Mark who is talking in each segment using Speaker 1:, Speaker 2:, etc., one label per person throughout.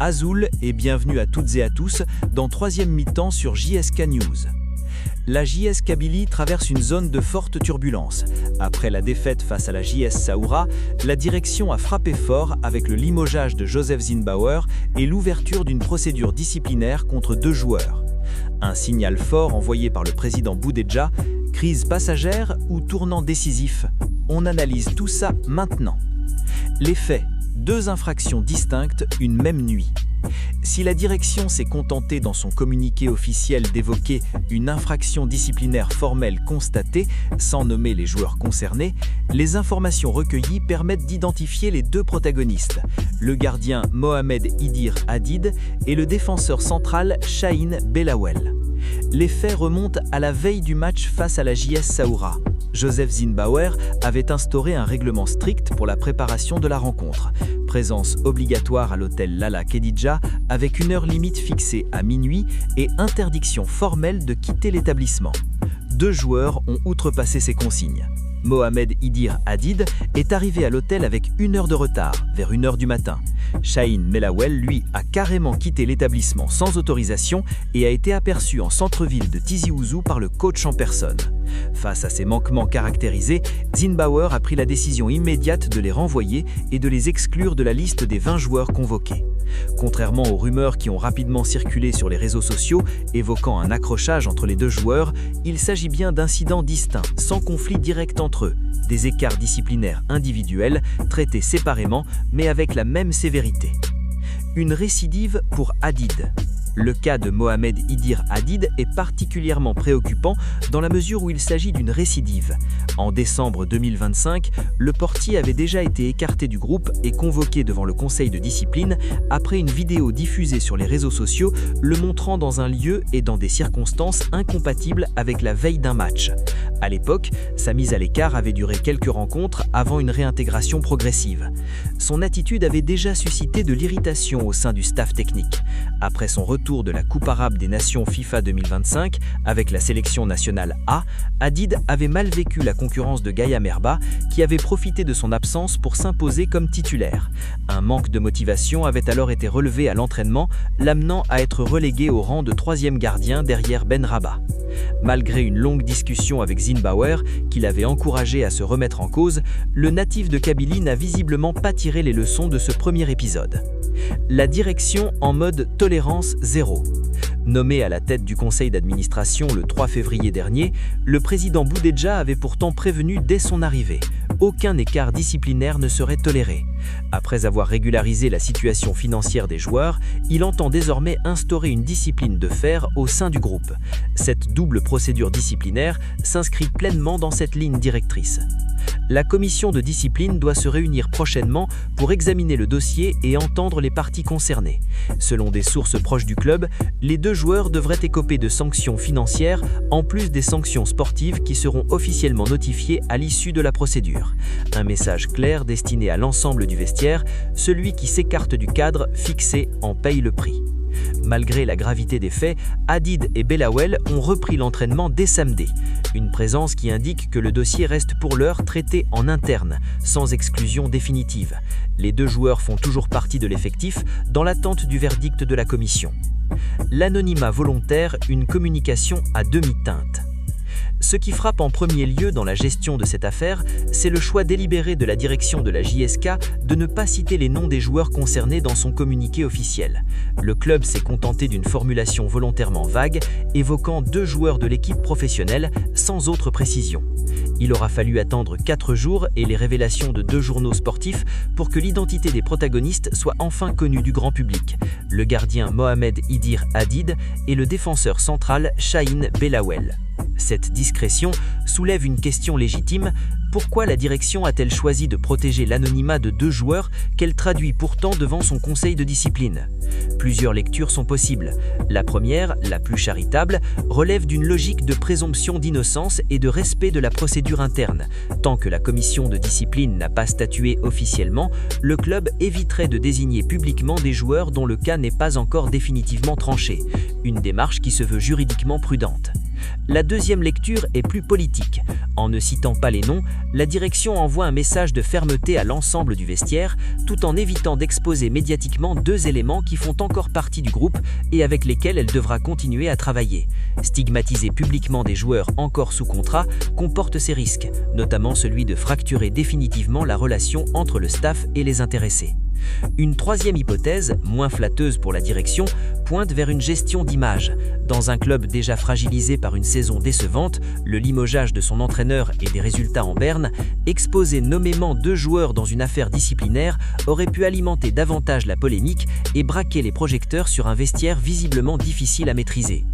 Speaker 1: Azul et bienvenue à toutes et à tous dans troisième mi-temps sur JSK News. La JS Kabylie traverse une zone de forte turbulence. Après la défaite face à la JS Saoura, la direction a frappé fort avec le limogeage de Joseph Zinnbauer et l'ouverture d'une procédure disciplinaire contre 2 joueurs. Un signal fort envoyé par le président Boudedja, crise passagère ou tournant décisif? On analyse tout ça maintenant. Les faits, 2 infractions distinctes une même nuit. Si la direction s'est contentée dans son communiqué officiel d'évoquer une infraction disciplinaire formelle constatée, sans nommer les joueurs concernés, les informations recueillies permettent d'identifier les 2 protagonistes, le gardien Mohamed Idir Hadid et le défenseur central Chahine Belawel. Les faits remontent à la veille du match face à la JS Saoura. Joseph Zinnbauer avait instauré un règlement strict pour la préparation de la rencontre. Présence obligatoire à l'hôtel Lala Kedidja avec une heure limite fixée à minuit et interdiction formelle de quitter l'établissement. 2 joueurs ont outrepassé ces consignes. Mohamed Idir Hadid est arrivé à l'hôtel avec 1 heure de retard, vers 1 heure du matin. Chahine Belawel, lui, a carrément quitté l'établissement sans autorisation et a été aperçu en centre-ville de Tizi Ouzou par le coach en personne. Face à ces manquements caractérisés, Zinnbauer a pris la décision immédiate de les renvoyer et de les exclure de la liste des 20 joueurs convoqués. Contrairement aux rumeurs qui ont rapidement circulé sur les réseaux sociaux évoquant un accrochage entre les 2 joueurs, il s'agit bien d'incidents distincts, sans conflit direct entre eux, des écarts disciplinaires individuels traités séparément mais avec la même sévérité. Une récidive pour Hadid. Le cas de Mohamed Idir Hadid est particulièrement préoccupant dans la mesure où il s'agit d'une récidive. En décembre 2025, le portier avait déjà été écarté du groupe et convoqué devant le conseil de discipline après une vidéo diffusée sur les réseaux sociaux le montrant dans un lieu et dans des circonstances incompatibles avec la veille d'un match. À l'époque, sa mise à l'écart avait duré quelques rencontres avant une réintégration progressive. Son attitude avait déjà suscité de l'irritation au sein du staff technique. Après son retour de la Coupe arabe des Nations FIFA 2025 avec la sélection nationale A, Hadid avait mal vécu la concurrence de Gaïa Merba qui avait profité de son absence pour s'imposer comme titulaire. Un manque de motivation avait alors été relevé à l'entraînement, l'amenant à être relégué au rang de 3e gardien derrière Ben Rabat. Malgré une longue discussion avec Zinnbauer, qui l'avait encouragé à se remettre en cause, le natif de Kabylie n'a visiblement pas tiré les leçons de ce premier épisode. La direction en mode tolérance zéro. Nommé à la tête du conseil d'administration le 3 février dernier, le président Boudedja avait pourtant prévenu dès son arrivée. Aucun écart disciplinaire ne serait toléré. Après avoir régularisé la situation financière des joueurs, il entend désormais instaurer une discipline de fer au sein du groupe. Cette double procédure disciplinaire s'inscrit pleinement dans cette ligne directrice. La commission de discipline doit se réunir prochainement pour examiner le dossier et entendre les parties concernées. Selon des sources proches du club, les 2 joueurs devraient écoper de sanctions financières en plus des sanctions sportives qui seront officiellement notifiées à l'issue de la procédure. Un message clair destiné à l'ensemble du vestiaire, celui qui s'écarte du cadre fixé en paye le prix. Malgré la gravité des faits, Hadid et Belawel ont repris l'entraînement dès samedi. Une présence qui indique que le dossier reste pour l'heure traité en interne, sans exclusion définitive. Les 2 joueurs font toujours partie de l'effectif dans l'attente du verdict de la commission. L'anonymat volontaire, une communication à demi-teinte. Ce qui frappe en premier lieu dans la gestion de cette affaire, c'est le choix délibéré de la direction de la JSK de ne pas citer les noms des joueurs concernés dans son communiqué officiel. Le club s'est contenté d'une formulation volontairement vague, évoquant 2 joueurs de l'équipe professionnelle sans autre précision. Il aura fallu attendre 4 jours et les révélations de 2 journaux sportifs pour que l'identité des protagonistes soit enfin connue du grand public. Le gardien Mohamed Idir Hadid et le défenseur central Chahine Belawel. Cette discrétion soulève une question légitime. Pourquoi la direction a-t-elle choisi de protéger l'anonymat de 2 joueurs qu'elle traduit pourtant devant son conseil de discipline? Plusieurs lectures sont possibles. La première, la plus charitable, relève d'une logique de présomption d'innocence et de respect de la procédure interne. Tant que la commission de discipline n'a pas statué officiellement, le club éviterait de désigner publiquement des joueurs dont le cas n'est pas encore définitivement tranché. Une démarche qui se veut juridiquement prudente.
Speaker 2: La deuxième lecture est plus politique. En ne citant pas les noms, la direction envoie un message de fermeté à l'ensemble du vestiaire, tout en évitant d'exposer médiatiquement deux éléments qui font encore partie du groupe et avec lesquels elle devra continuer à travailler. Stigmatiser publiquement des joueurs encore sous contrat comporte ses risques, notamment celui de fracturer définitivement la relation entre le staff et les intéressés. Une troisième hypothèse, moins flatteuse pour la direction, pointe vers une gestion d'image. Dans un club déjà fragilisé par une saison décevante, le limogeage de son entraîneur et des résultats en berne, exposer nommément deux joueurs dans une affaire disciplinaire aurait pu alimenter davantage la polémique et braquer les projecteurs sur un vestiaire visiblement difficile à maîtriser.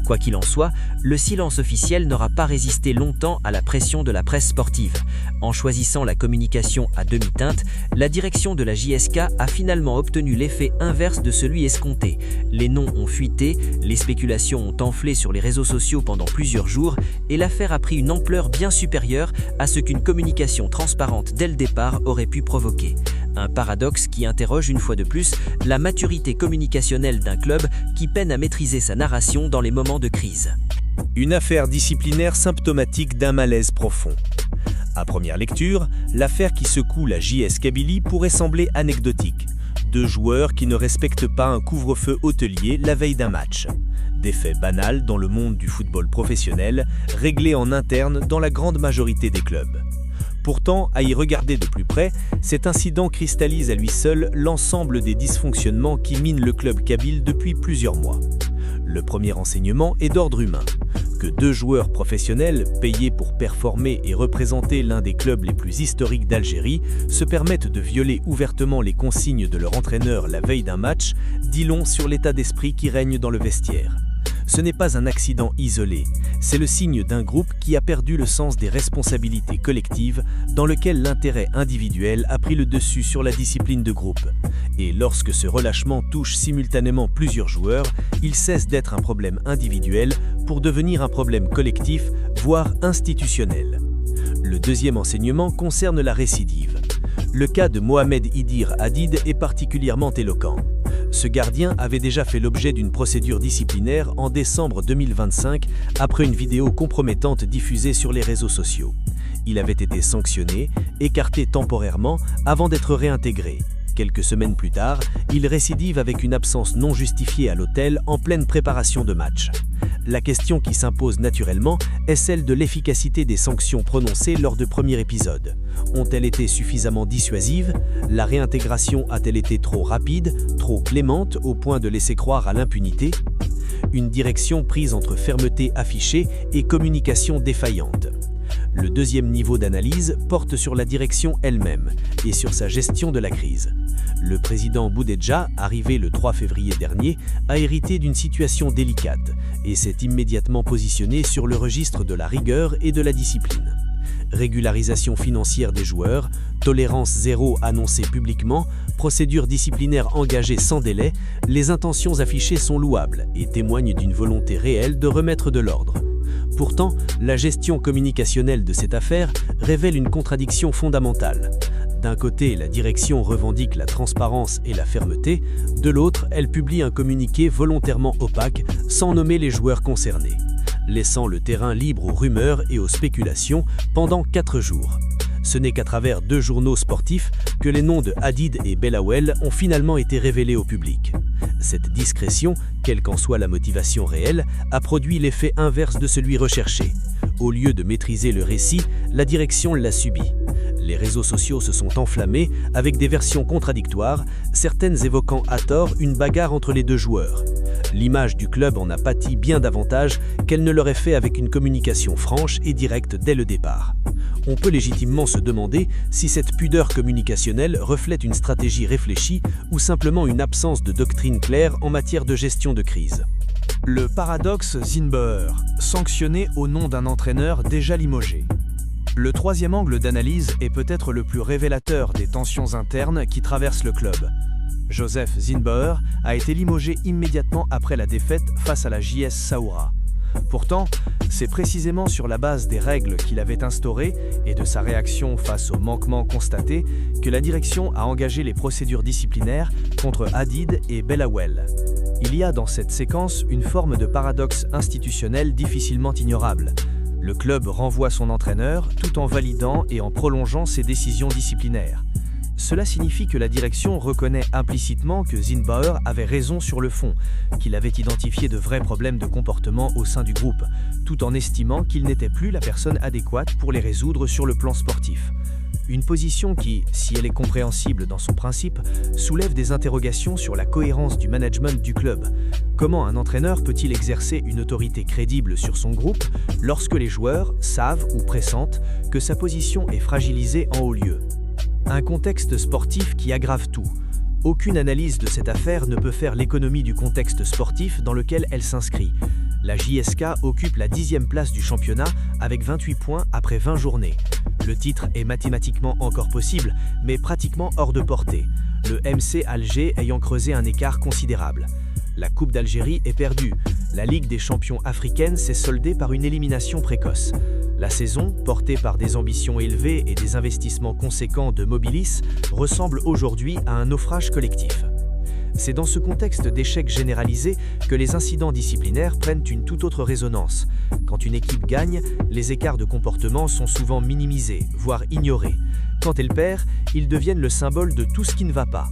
Speaker 2: Quoi qu'il en soit, le silence officiel n'aura pas résisté longtemps à la pression de la presse sportive. En choisissant la communication à demi-teinte, la direction de la JSK a finalement obtenu l'effet inverse de celui escompté. Les noms ont fuité, les spéculations ont enflé sur les réseaux sociaux pendant plusieurs jours et l'affaire a pris une ampleur bien supérieure à ce qu'une communication transparente dès le départ aurait pu provoquer. Un paradoxe qui interroge une fois de plus la maturité communicationnelle d'un club qui peine à maîtriser sa narration dans les moments de crise.
Speaker 1: Une affaire disciplinaire symptomatique d'un malaise profond. À première lecture, l'affaire qui secoue la JS Kabylie pourrait sembler anecdotique. Deux joueurs qui ne respectent pas un couvre-feu hôtelier la veille d'un match. Des faits banals dans le monde du football professionnel, réglés en interne dans la grande majorité des clubs. Pourtant, à y regarder de plus près, cet incident cristallise à lui seul l'ensemble des dysfonctionnements qui minent le club kabyle depuis plusieurs mois. Le premier enseignement est d'ordre humain. Que deux joueurs professionnels, payés pour performer et représenter l'un des clubs les plus historiques d'Algérie, se permettent de violer ouvertement les consignes de leur entraîneur la veille d'un match, dit long sur l'état d'esprit qui règne dans le vestiaire. Ce n'est pas un accident isolé, c'est le signe d'un groupe qui a perdu le sens des responsabilités collectives dans lequel l'intérêt individuel a pris le dessus sur la discipline de groupe. Et lorsque ce relâchement touche simultanément plusieurs joueurs, il cesse d'être un problème individuel pour devenir un problème collectif, voire institutionnel. Le deuxième enseignement concerne la récidive. Le cas de Mohamed Idir Hadid est particulièrement éloquent. Ce gardien avait déjà fait l'objet d'une procédure disciplinaire en décembre 2025 après une vidéo compromettante diffusée sur les réseaux sociaux. Il avait été sanctionné, écarté temporairement avant d'être réintégré. Quelques semaines plus tard, il récidive avec une absence non justifiée à l'hôtel en pleine préparation de match. La question qui s'impose naturellement est celle de l'efficacité des sanctions prononcées lors du premier épisode. Ont-elles été suffisamment dissuasives? La réintégration a-t-elle été trop rapide, trop clémente au point de laisser croire à l'impunité? Une direction prise entre fermeté affichée et communication défaillante. Le deuxième niveau d'analyse porte sur la direction elle-même et sur sa gestion de la crise. Le président Boudedja, arrivé le 3 février dernier, a hérité d'une situation délicate et s'est immédiatement positionné sur le registre de la rigueur et de la discipline. Régularisation financière des joueurs, tolérance zéro annoncée publiquement, procédure disciplinaire engagée sans délai, les intentions affichées sont louables et témoignent d'une volonté réelle de remettre de l'ordre. Pourtant, la gestion communicationnelle de cette affaire révèle une contradiction fondamentale. D'un côté, la direction revendique la transparence et la fermeté, de l'autre, elle publie un communiqué volontairement opaque, sans nommer les joueurs concernés, laissant le terrain libre aux rumeurs et aux spéculations pendant 4 jours. Ce n'est qu'à travers 2 journaux sportifs que les noms de Hadid et Belawel ont finalement été révélés au public. Cette discrétion, quelle qu'en soit la motivation réelle, a produit l'effet inverse de celui recherché. Au lieu de maîtriser le récit, la direction l'a subi. Les réseaux sociaux se sont enflammés avec des versions contradictoires, certaines évoquant à tort une bagarre entre les 2 joueurs. L'image du club en a pâti bien davantage qu'elle ne l'aurait fait avec une communication franche et directe dès le départ. On peut légitimement se demander si cette pudeur communicationnelle reflète une stratégie réfléchie ou simplement une absence de doctrine claire en matière de gestion de crise. Le paradoxe Zinbauer, sanctionné au nom d'un entraîneur déjà limogé. Le troisième angle d'analyse est peut-être le plus révélateur des tensions internes qui traversent le club. Joseph Zinbauer a été limogé immédiatement après la défaite face à la JS Saoura.
Speaker 3: Pourtant, c'est précisément sur la base des règles qu'il avait instaurées et de sa réaction face aux manquements constatés que la direction a engagé les procédures disciplinaires contre Hadid et Belawel. Il y a dans cette séquence une forme de paradoxe institutionnel difficilement ignorable. Le club renvoie son entraîneur tout en validant et en prolongeant ses décisions disciplinaires. Cela signifie que la direction reconnaît implicitement que Zinnbauer avait raison sur le fond, qu'il avait identifié de vrais problèmes de comportement au sein du groupe, tout en estimant qu'il n'était plus la personne adéquate pour les résoudre sur le plan sportif. Une position qui, si elle est compréhensible dans son principe, soulève des interrogations sur la cohérence du management du club. Comment un entraîneur peut-il exercer une autorité crédible sur son groupe lorsque les joueurs savent ou pressentent que sa position est fragilisée en haut lieu ? Un contexte sportif qui aggrave tout. Aucune analyse de cette affaire ne peut faire l'économie du contexte sportif dans lequel elle s'inscrit. La JSK occupe la 10e place du championnat avec 28 points après 20 journées. Le titre est mathématiquement encore possible, mais pratiquement hors de portée, le MC Alger ayant creusé un écart considérable. La Coupe d'Algérie est perdue. La Ligue des champions africaine s'est soldée par une élimination précoce. La saison, portée par des ambitions élevées et des investissements conséquents de Mobilis, ressemble aujourd'hui à un naufrage collectif. C'est dans ce contexte d'échec généralisé que les incidents disciplinaires prennent une toute autre résonance. Quand une équipe gagne, les écarts de comportement sont souvent minimisés, voire ignorés. Quand elle perd, ils deviennent le symbole de tout ce qui ne va pas.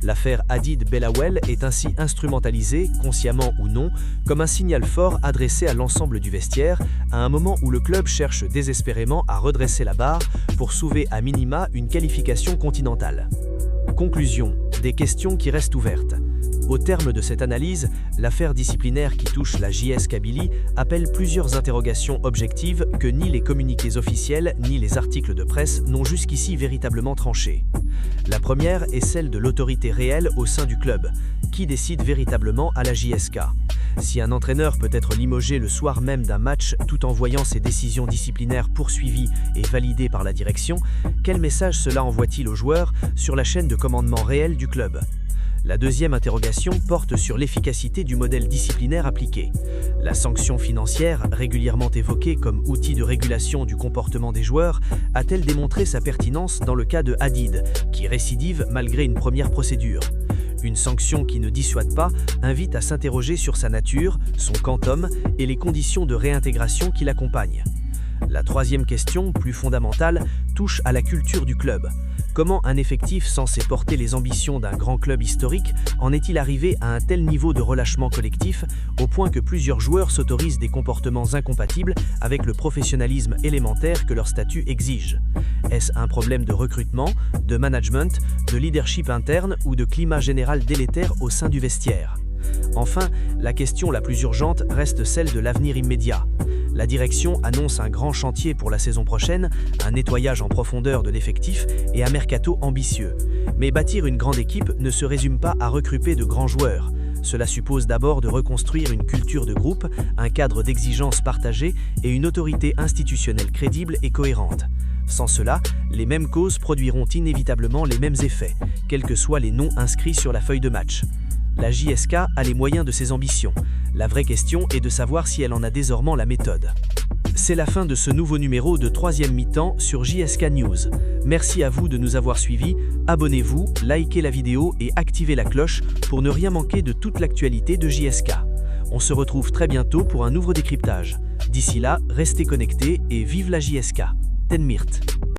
Speaker 3: L'affaire Hadid-Belawel est ainsi instrumentalisée, consciemment ou non, comme un signal fort adressé à l'ensemble du vestiaire, à un moment où le club cherche désespérément à redresser la barre pour sauver à minima une qualification continentale. Conclusion, des questions qui restent ouvertes. Au terme de cette analyse, l'affaire disciplinaire qui touche la JS Kabylie appelle plusieurs interrogations objectives que ni les communiqués officiels ni les articles de presse n'ont jusqu'ici véritablement tranchées. La première est celle de l'autorité réelle au sein du club. Qui décide véritablement à la JSK ? Si un entraîneur peut être limogé le soir même d'un match tout en voyant ses décisions disciplinaires poursuivies et validées par la direction, quel message cela envoie-t-il aux joueurs sur la chaîne de commandement réelle du club ? La deuxième interrogation porte sur l'efficacité du modèle disciplinaire appliqué. La sanction financière, régulièrement évoquée comme outil de régulation du comportement des joueurs, a-t-elle démontré sa pertinence dans le cas de Hadid, qui récidive malgré une première procédure ? Une sanction qui ne dissuade pas invite à s'interroger sur sa nature, son quantum et les conditions de réintégration qui l'accompagnent. La troisième question, plus fondamentale, touche à la culture du club. Comment un effectif censé porter les ambitions d'un grand club historique en est-il arrivé à un tel niveau de relâchement collectif au point que plusieurs joueurs s'autorisent des comportements incompatibles avec le professionnalisme élémentaire que leur statut exige ? Est-ce un problème de recrutement, de management, de leadership interne ou de climat général délétère au sein du vestiaire ? Enfin, la question la plus urgente reste celle de l'avenir immédiat. La direction annonce un grand chantier pour la saison prochaine, un nettoyage en profondeur de l'effectif et un mercato ambitieux. Mais bâtir une grande équipe ne se résume pas à recruter de grands joueurs. Cela suppose d'abord de reconstruire une culture de groupe, un cadre d'exigences partagées et une autorité institutionnelle crédible et cohérente. Sans cela, les mêmes causes produiront inévitablement les mêmes effets, quels que soient les noms inscrits sur la feuille de match. La JSK a les moyens de ses ambitions. La vraie question est de savoir si elle en a désormais la méthode. C'est la fin de ce nouveau numéro de 3e mi-temps sur JSK News. Merci à vous de nous avoir suivis. Abonnez-vous, likez la vidéo et activez la cloche pour ne rien manquer de toute l'actualité de JSK. On se retrouve très bientôt pour un nouveau décryptage. D'ici là, restez connectés et vive la JSK. Tenmirt.